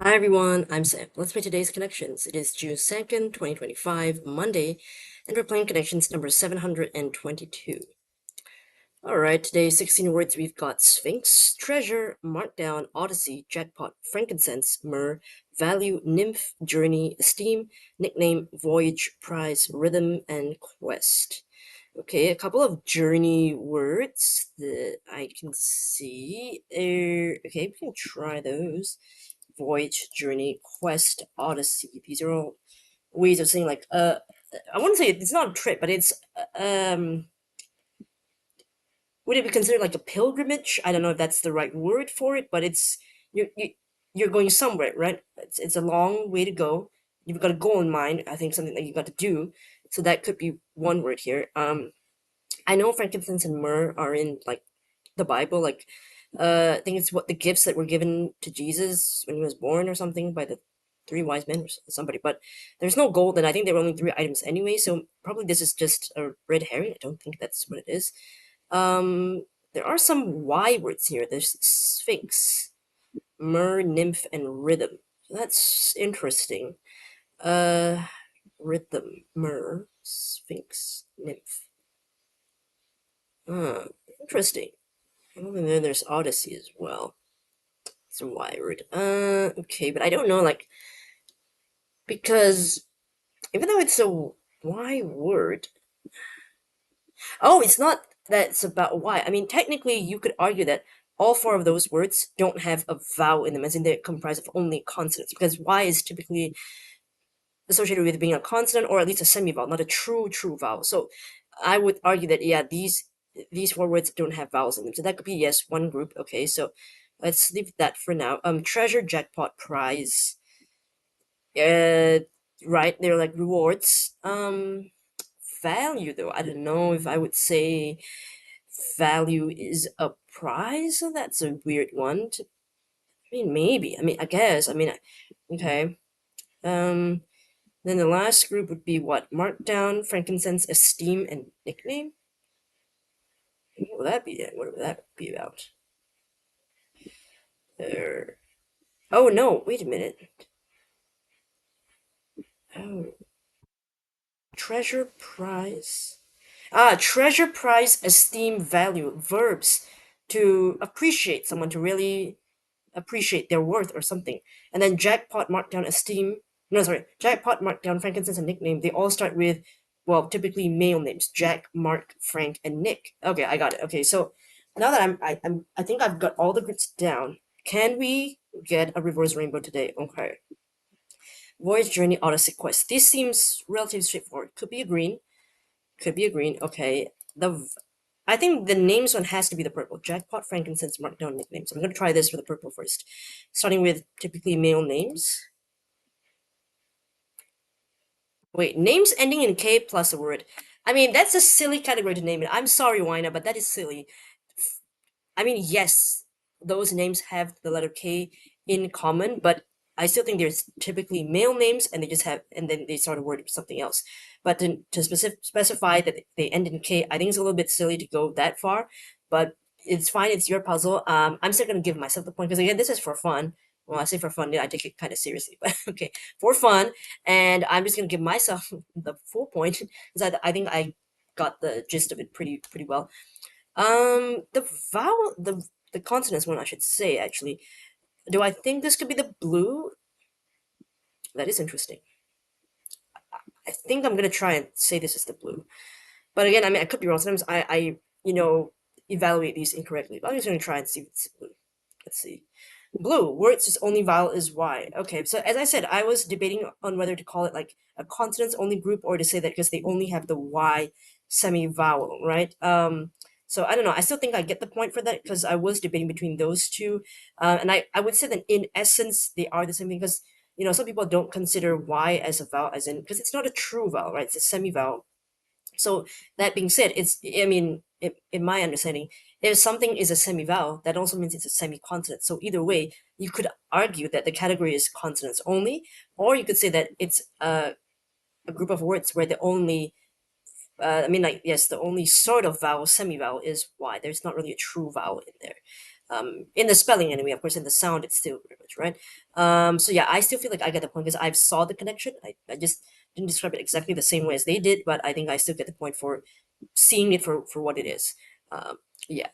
Hi everyone, I'm Sam. Let's play today's connections. It is June 2nd, 2025, Monday, and we're playing connections number 722. Alright, today's 16 words we've got Sphinx, Treasure, Markdown, Odyssey, Jackpot, Frankincense, Myrrh, Value, Nymph, Journey, Esteem, Nickname, Voyage, Prize, Rhythm, and Quest. Okay, a couple of journey words that I can see. Okay, we can try those. Voyage, Journey, Quest, Odyssey. These are all ways of saying like I wouldn't say it's not a trip, but it's would it be considered like a pilgrimage? I don't know if that's the right word for it, but it's you're going somewhere, right? It's a long way to go. You've got a goal in mind. I think something that you got to do. So that could be one word here. I know frankincense and myrrh are in like the Bible, like I think it's what the gifts that were given to Jesus when he was born or something by the three wise men or somebody. But there's no gold, and I think there were only three items anyway. So probably this is just a red herring. I don't think that's what it is. Um, there are some Y words here. There's sphinx, myrrh, nymph, and rhythm. So that's interesting. Uh, Rhythm, myrrh, sphinx, nymph. Interesting. And then there's Odyssey as well. It's a Y word. Okay, but I don't know, like, because even though it's a Y word, oh, it's not that it's about Y. I mean, technically, you could argue that all four of those words don't have a vowel in them, as in they're comprised of only consonants, because Y is typically associated with being a consonant or at least a semivowel, not a true vowel. So I would argue that yeah, these four words don't have vowels in them. So that could be yes, one group. Okay, so let's leave that for now. Treasure, jackpot, prize. Uh, right, they're like rewards. Value though, I don't know if I would say value is a prize. So that's a weird one. I mean, maybe. I mean, I guess. I mean, okay. Um, Then the last group would be what? Markdown, frankincense, esteem, and nickname? What would that be? What would that be about? Uh, oh no, wait a minute. Oh, treasure prize. Treasure prize, esteem, value. Verbs to appreciate someone, to really appreciate their worth or something. And then jackpot, markdown, esteem. No, sorry. Jackpot, markdown, frankincense, and nickname. They all start with, well, typically male names: Jack, Mark, Frank, and Nick. Okay, I got it. Okay, so now that I think I've got all the groups down. Can we get a reverse rainbow today? Okay. Voyage, journey, odyssey, quest. This seems relatively straightforward. Could be a green. Could be a green. Okay. I think the names one has to be the purple. Jackpot, frankincense, markdown, nicknames. I'm gonna try this for the purple first. Starting with typically male names. Wait, names ending in K plus a word. I mean, that's a silly category to name it. I'm sorry, Wina, but that is silly. I mean, yes, those names have the letter K in common, but I still think there's typically male names and they just have, and then they start a word with something else. But to specify that they end in K, I think it's a little bit silly to go that far, but it's fine. It's your puzzle. I'm still going to give myself the point because, again, this is for fun. Well, I say for fun, yeah, I take it kind of seriously, but okay, for fun. And I'm just going to give myself the full point because I think I got the gist of it pretty well. The vowel, the consonants one, I should say. Actually, do I think this could be the blue? That is interesting. I think I'm gonna try and say this is the blue, but again, I mean, I could be wrong. Sometimes I evaluate these incorrectly. But I'm just gonna try and see if it's blue. Let's see. Blue, words whose only vowel is Y. Okay, so as I said, I was debating on whether to call it like a consonants only group or to say that because they only have the Y semi-vowel, right? So I don't know. I still think I get the point for that because I was debating between those two. And I would say that in essence, they are the same thing because, some people don't consider Y as a vowel, as in, because it's not a true vowel, right? It's a semi-vowel. So that being said, I mean, in my understanding, if something is a semi-vowel, that also means it's a semi-consonant. So either way, you could argue that the category is consonants only, or you could say that it's a group of words where the only, I mean, like, yes, the only sort of vowel, semi-vowel is Y. There's not really a true vowel in there. In the spelling anyway. Of course, in the sound, it's still rivers, right? So yeah, I still feel like I get the point because I've saw the connection. I just didn't describe it exactly the same way as they did, but I think I still get the point for seeing it for what it is. Um, yeah.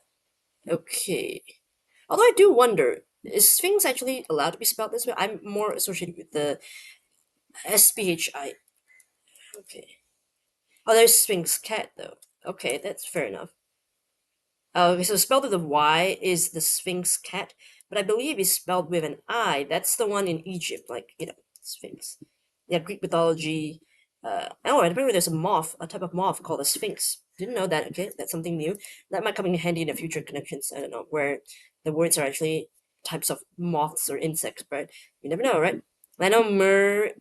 Okay. Although I do wonder, is Sphinx actually allowed to be spelled this way? I'm more associated with the SPHI. Okay. Oh, there's Sphinx cat though. Okay, that's fair enough. Okay, so spelled with a Y is the Sphinx cat, but I believe it's spelled with an I. That's the one in Egypt, like, Sphinx. Yeah, Greek mythology. Oh, and apparently there's a type of moth called a Sphinx. Didn't know that. Okay, that's something new. That might come in handy in the future connections. I don't know where the words are actually types of moths or insects, but you never know, right? I know myrrh.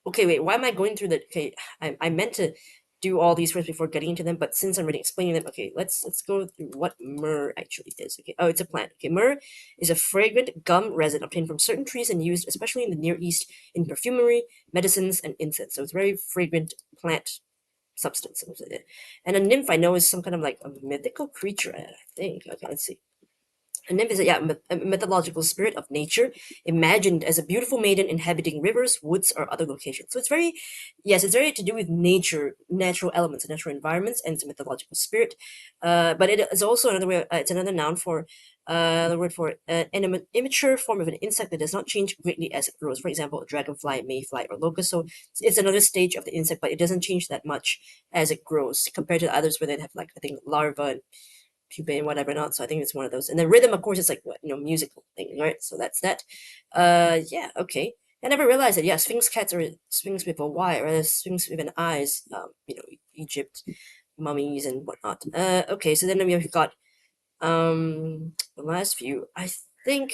Okay, wait, why am I going through the okay, I meant to do all these first before getting into them, but since I'm already explaining them, okay, let's go through what myrrh actually is. Okay. Oh, it's a plant. Okay, myrrh is a fragrant gum resin obtained from certain trees and used especially in the Near East in perfumery, medicines, and incense. So it's a very fragrant plant substance. And a nymph I know is some kind of like a mythical creature, I think. Okay, let's see. A nymph is a mythological spirit of nature, imagined as a beautiful maiden inhabiting rivers, woods, or other locations. So it's very, yes, it's very to do with nature, natural elements, natural environments, and it's a mythological spirit. But it is also another way. It's another noun for the word for an immature form of an insect that does not change greatly as it grows. For example, a dragonfly, mayfly, or locust. So it's another stage of the insect, but it doesn't change that much as it grows compared to the others where they have like I think larva and pupae and whatever not. So I think it's one of those. And the rhythm, of course, is like what musical thing, right? So that's that. Yeah, okay. I never realized that. Yeah, Sphinx cats are Sphinx with a Y, or Sphinx with an eyes. Egypt mummies and whatnot. Okay. So then we've got the last few. I think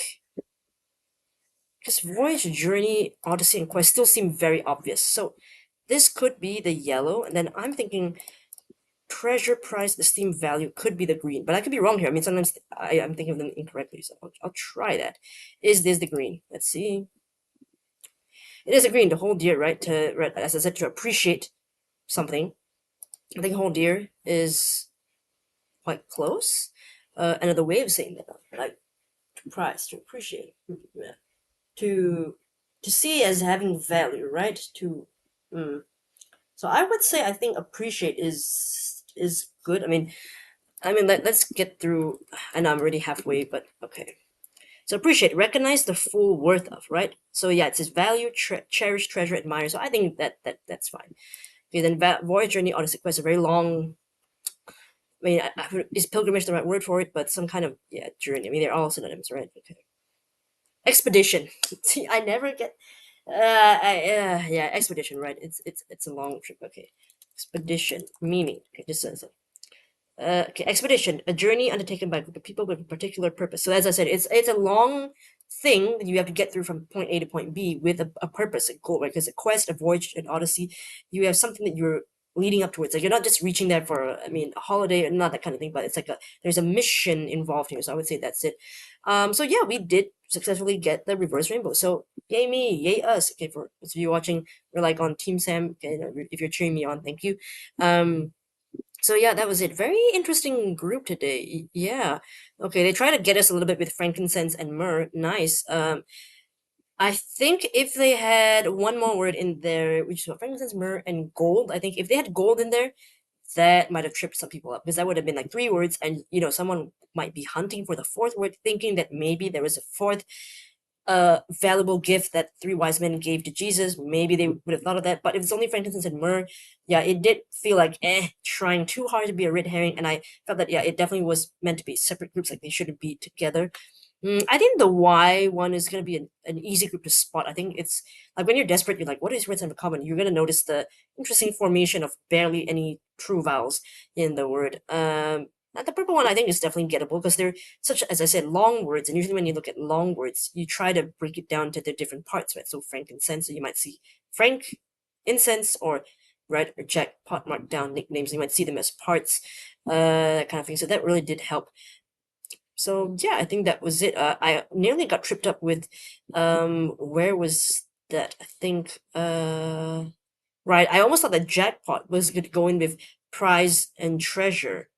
because Voyage, Journey, Odyssey, and Quest still seem very obvious. So this could be the yellow, and then I'm thinking treasure price esteem value could be the green, but I could be wrong here. I mean, sometimes I'm thinking of them incorrectly, so I'll try that. Is this the green? Let's see. It is a green to hold dear, right? Right, as I said, to appreciate something. I think hold dear is quite close. Another way of saying that, like to prize, to appreciate, yeah. to to see as having value, right? Mm. So I would say I think appreciate is good. I mean, let's get through. I know I'm already halfway, but okay. So appreciate, recognize the full worth of, right? So yeah, it's his value, cherish, treasure, admire. So I think that's fine. Okay, then voyage journey Odyssey quest a very long. Is pilgrimage the right word for it? But some kind of journey. I mean, they're all synonyms, right? Okay. Expedition. See, I never get. Yeah, expedition, right? It's a long trip. Okay, expedition meaning. Okay, just says okay, expedition, a journey undertaken by a group of people with a particular purpose. So as I said, it's a long thing that you have to get through from point A to point B with a purpose, a goal, right? Because a quest, a voyage, an odyssey, you have something that you're leading up towards. Like you're not just reaching there for, a holiday, or not that kind of thing, but it's like there's a mission involved here. So I would say that's it. So yeah, we did successfully get the reverse rainbow. So yay me, yay us. Okay, for those of you watching, we're like on Team Sam. Okay, if you're cheering me on, thank you. So yeah, that was it. Very interesting group today. Yeah. Okay, they try to get us a little bit with frankincense and myrrh. Nice. I think if they had one more word in there, which is what, frankincense, myrrh, and gold. I think if they had gold in there, that might have tripped some people up because that would have been like three words, and someone might be hunting for the fourth word, thinking that maybe there was a fourth valuable gift that three wise men gave to Jesus. Maybe they would have thought of that, but if it's only frankincense and myrrh, yeah, it did feel like trying too hard to be a red herring, and I felt that it definitely was meant to be separate groups, like they shouldn't be together. I think the Y one is going to be an easy group to spot. I think it's like when you're desperate, you're like, what is words in common? You're going to notice the interesting formation of barely any true vowels in the word. The purple one I think is definitely gettable because they're such, as I said, long words. And usually when you look at long words, you try to break it down to the different parts, right? So frankincense, so you might see frank, incense, or right, or jackpot marked down nicknames. You might see them as parts, that kind of thing. So that really did help. So yeah, I think that was it. I nearly got tripped up with, where was that? I think, right. I almost thought that jackpot was going to go in with prize and treasure.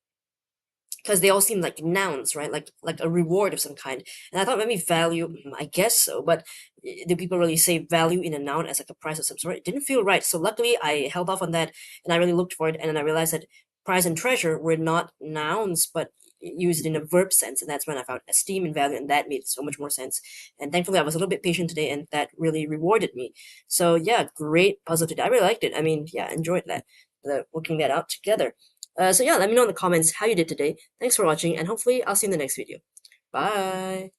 because they all seem like nouns, right? Like a reward of some kind. And I thought maybe value, I guess so, but do people really say value in a noun as like a price of some sort? It didn't feel right. So luckily I held off on that and I really looked for it, and then I realized that prize and treasure were not nouns but used in a verb sense, and that's when I found esteem and value, and that made so much more sense. And thankfully I was a little bit patient today, and that really rewarded me. So yeah, great puzzle today. I really liked it. I mean, yeah, enjoyed that, working that out together. So yeah, let me know in the comments how you did today. Thanks for watching, and hopefully I'll see you in the next video. Bye!